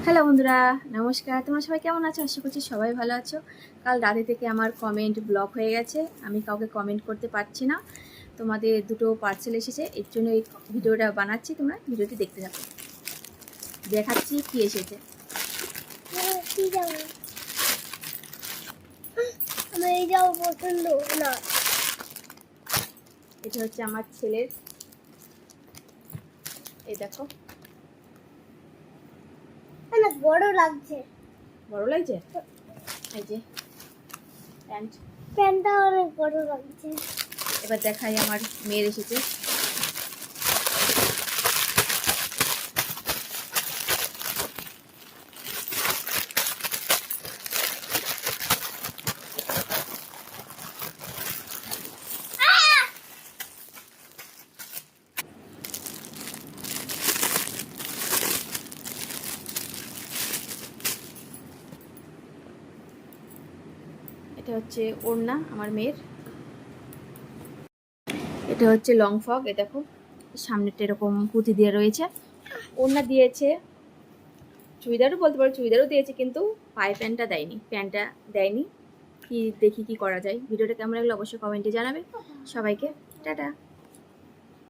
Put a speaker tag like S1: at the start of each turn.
S1: Hello বন্ধুরা, নমস্কার। তোমরা সবাই কেমন আছো? আশা করছি সবাই ভালো আছো। কাল রাতে থেকে আমার কমেন্ট ব্লক হয়ে গেছে, আমি কাউকে কমেন্ট করতে পারছি না। তোমাদের দুটো পার্সেল এসেছে, এর জন্য এই ভিডিওটা বানাচ্ছি। তোমরা ভিডিওটি দেখতে থাকো, দেখাচ্ছি কি এসেছে। এটা হচ্ছে আমার ছেলের, এই দেখো।
S2: বড় লাগছে।
S1: বড় লাগছে? এই যে
S2: প্যান্টটা অনেক বড় লাগছে।
S1: এবার দেখাই আমার মেয়ের এসেছে। এটা হচ্ছে ওড়না আমার মেয়ের, এটা হচ্ছে লং ফ্রক। এ দেখো, সামনেটা এরকম পুঁতি দিয়ে রয়েছে। ওড়না দিয়েছে, চুড়িদারও বলতে পারো, চুড়িদারও দিয়েছে, কিন্তু পায়ে প্যান্টটা দেয়নি। কি দেখি কি করা যায়। ভিডিওটা কেমন লাগলো অবশ্যই কমেন্টে জানাবে। সবাইকে টাটা।